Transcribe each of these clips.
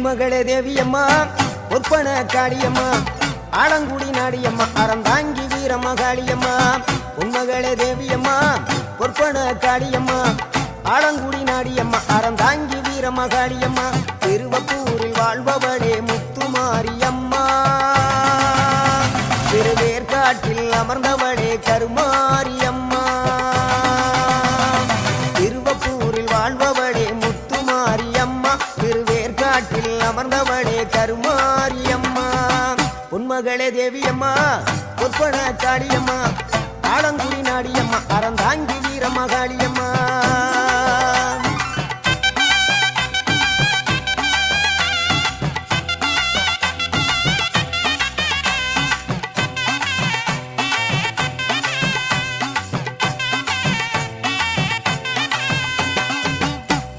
பொன்மகளே தேவியம்மா ஒப்பன காளியம்மா ஆலங்குடி நாடியம்மா அறந்தாங்கி வீரம்மா காளியம்மா பொன்மகளே தேவியம்மா ஒப்பன காளியம்மா ஆலங்குடி நாடியம்மா அறந்தாங்கி வீரம்மா காளியம்மா திருவப்பூரில் வாழ்பவளே முத்துமாரியம்மா திருவேற்காட்டில் அமர்ந்தவளே கருமாரியம்மா திருவப்பூரில் வாழ்பவளே முத்துமாரியம்மா திருவேற்காட்டில் அமர்ந்தவளே கருமாரியம்மா பொன்மகளே தேவியம்மா ஒப்பன காளியம்மா ஆலங்குடி நாடியம்மா அறந்தாங்கி வீரம்மா காளியம்மா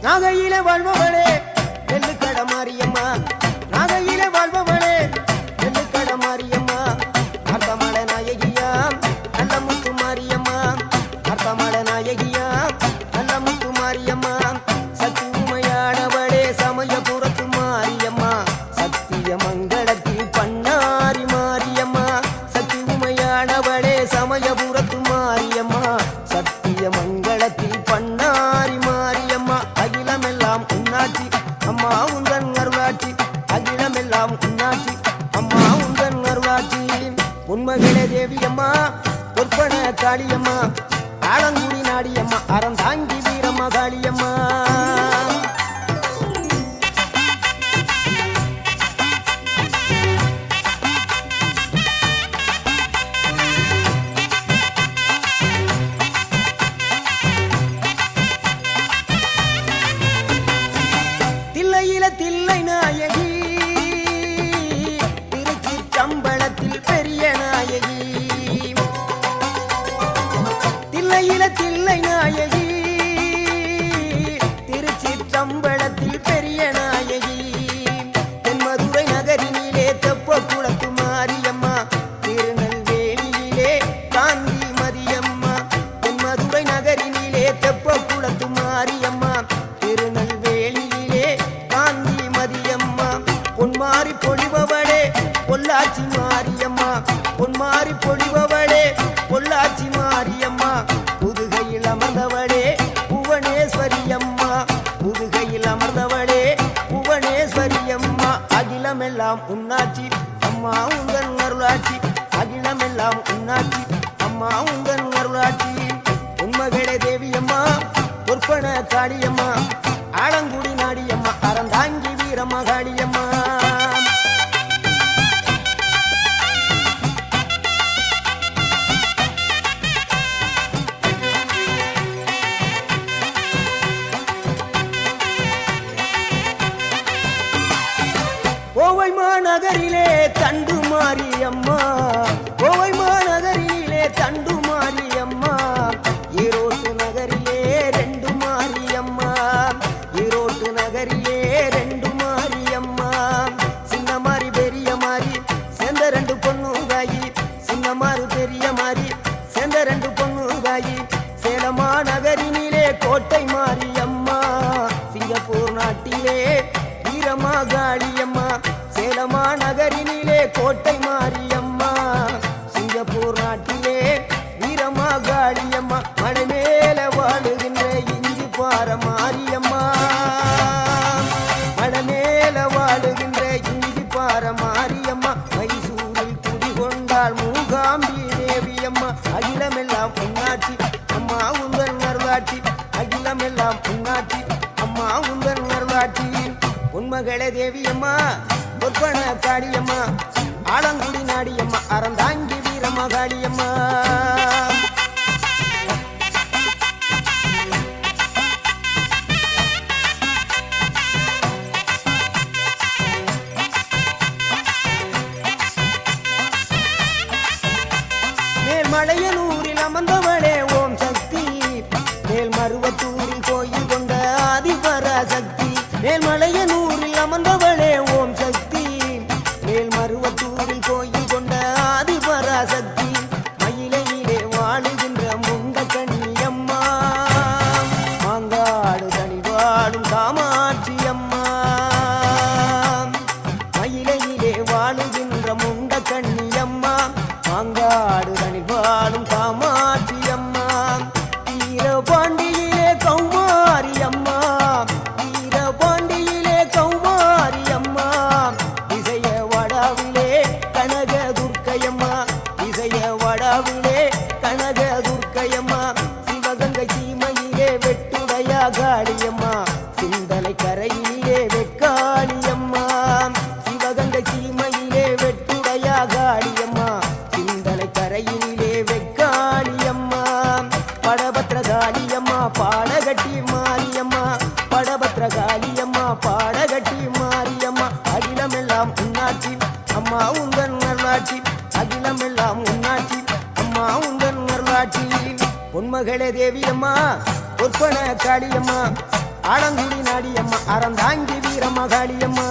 நாகையில வாழ்பவளே நெல்லுக்கட மாரியம்மா நாகையில வாழ்பவளே நெல்லுக்கட மாரியம்மா அர்த்தமல நாயகியா நல்ல முத்து மாரியம்மா அர்த்தமல நாயகியா நல்ல முத்து மாரியம்மா சக்தி உமையானவளே சமயபுரத்து மாரியம்மா சத்திய மங்களத்தில் பண்ணாரி மாரியம்மா சக்தி உமையானவளே சமயபுரத்து மாரியம்மா சத்திய மங்களத்தில் பண்ணாரி மாரியம்மா அகிலமெல்லாம் உன்னாட்சி அம்மா உந்தன் அருளாட்சி அகிலமெல்லாம் உன்னாட்சி அம்மா உந்தன் அருளாட்சி பொன்மகளே தேவியம்மா ஒப்பன காளியம்மா ஆலங்குடி நாடியம்மா அறந்தாங்கி வீரம்மா காளியம்மா தில்லை நாயகி திருச்சிற்றம்பலத்தில் பெரிய நாயகி தில்லை நாயகி திருச்சிற்றம்பலத்தில் பெரிய நாயகி தென்மதுரை நகரினிலே தெப்ப குளத்து மாரியம்மா திருநெல்வேலியிலே காந்தி மதியம்மா தென்மதுரை நகரினிலே தெப்ப குளத்து மாரியம்மா திருநெல்வேலியிலே காந்தி மதியம்மா பொன்மாரி பொழிபவளே பொள்ளாச்சி மாரியம்மா பொன்மாரி பொழிபவளே பொள்ளாச்சி மாரியம்மா புதுகையில் அமர்ந்தவளே புவனேஸ்வரியம்மா புதுகையில் அமர்ந்தவளே புவனேஸ்வரியம்மா அகிலமெல்லாம் உன்னாட்சி அம்மா உந்தன் அருளாட்சி அகிலமெல்லாம் உன்னாட்சி அம்மா உந்தன் அருளாட்சி பொன்மகளே தேவியம்மா ஒப்பன காளியம்மா ஆலங்குடி நாடியம்மா அறந்தாங்கி வீரம்மா காளியம்மா கோவை மாநகரிலே தண்டு மாரியம்மா கோவை மாநகரிலே தண்டு மாரியம்மா ஈரோட்டு நகரிலே ரெண்டு மாரியம்மா ஈரோட்டு நகரிலே ரெண்டு மாரியம்மா சின்ன மாறி பெரிய மாறி சேர்ந்த ரெண்டு பொண்ணுகாயி சின்ன மாறு பெரிய மாறி சேர்ந்த ரெண்டு பொண்ணுகாயி சேலமா நகரினிலே கோட்டை மாரியம்மா சிங்கப்பூர் நாட்டிலே வீரம்மா காளியம்மா சேலமா நகரினிலே கோட்டை மாரியம்மா சிங்கப்பூர் நாட்டிலே வீரம்மா காளியம்மா மலை மேல வாழுகின்ற இஞ்சி பார மாரியம்மா மலை மேல வாழுகின்ற இஞ்சி பார மாரியம்மா மைசூரில் குடிகொண்டாள் மூகாம்பி தேவியம்மா அகிலமெல்லாம் உன்னாட்சி அம்மா உந்தன் அருளாட்சி அகிலமெல்லாம் உன்னாட்சி அம்மா உந்தன் அருளாட்சி பொன்மகளே தேவியம்மா ஒப்பன காளியம்மா ஆலங்குடி நாடியம்மா அறந்தாங்கி வீரம்மா காளியம்மா மேல்மலையனூரில் அமர்ந்தவளே ஓம் சக்தி மேல்மருவத்தூரில் கோயில் கொண்ட ஆதிபராசக்தி மேல்மலையனூரில் அமர்ந்தவளே ஓம் சக்தி மேல்மருவத்தூரில் கோயில் கொண்ட ஆதிபராசக்தி மயிலையிலே வாழுகின்ற முண்ட கண்ணியம்மா மாங்காடு தனி வாழும் காமாட்சி அம்மா எல்லாம் உன்னாட்சி அம்மா உந்தன் அருளாட்சி அகிலம் எல்லாம் உன்னாட்சி அம்மா உந்தன் அருளாட்சி பொன்மகளே தேவியம்மா பொற்பன காளியம்மா ஆலங்குடி நாடியம்மா அறந்தாங்கி வீரம்மா காளியம்மா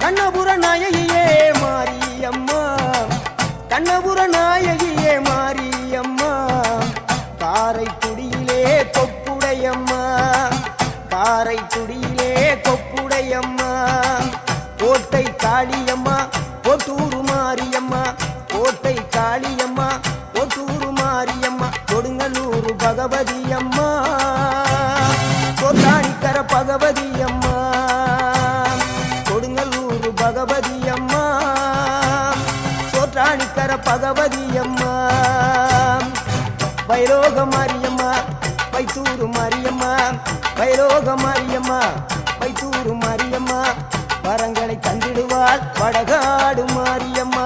கண்ணபுர நாயகியே மாரியம்மா கண்ணபுர நாயகியே மாரியம்மா காரைக்குடியிலே கொப்புடையம்மா காரைக்குடியிலே கொப்புடையம்மா கோட்டை காளியம்மா கோட்டூரு மாரியம்மா கோட்டை காளியம்மா கோட்டூரு மாரியம்மா கொடுங்கல்லூரு பகவதியம்மா கோட்டாணிக்கர பகவதியம்மா கொடுங்கல்லூரு பகவதியம்மா சோற்றாணிக்கர பகவதியம்மா வைரோக மாரியம்மா வைத்தூரு மாரியம்மா வைரோக மாரியம்மா வைத்தூரு மாரியம்மா வரங்களை தந்திடுவாள் வடகாடு மாரியம்மா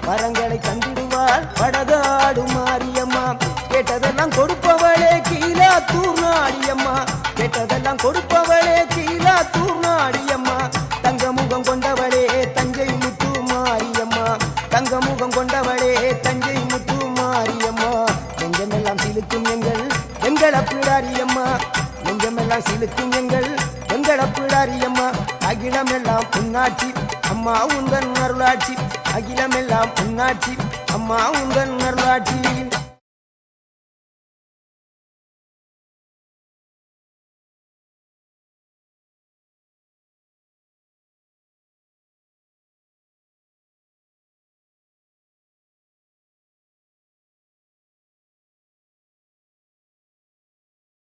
வரங்களை தந்திடுவாள் வடகாடு மாரியம்மா கேட்டதெல்லாம் கொடுப்பவளே கீழாத்தூர் நாடியம்மா கேட்டதெல்லாம் கொடுப்பவளே கீழாத்தூர் நாடியம்மா தங்கமுகம் கொண்டவளே தஞ்சை முத்து மாரியம்மா தங்கமுகம் கொண்டவளே தஞ்சை முத்து மாரியம்மா நெஞ்சமெல்லாம் சிலுக்கும் எங்கள் அப்பிடாரியம்மா நெஞ்சமெல்லாம் சிலுக்கும் எங்கள் அப்பிடாரியம்மா அகிலமெல்லாம் உன்னாட்சி அம்மா உந்தன் அருளாட்சி அகிலமெல்லாம் உன்னாட்சி அம்மா உந்தன் அருளாட்சி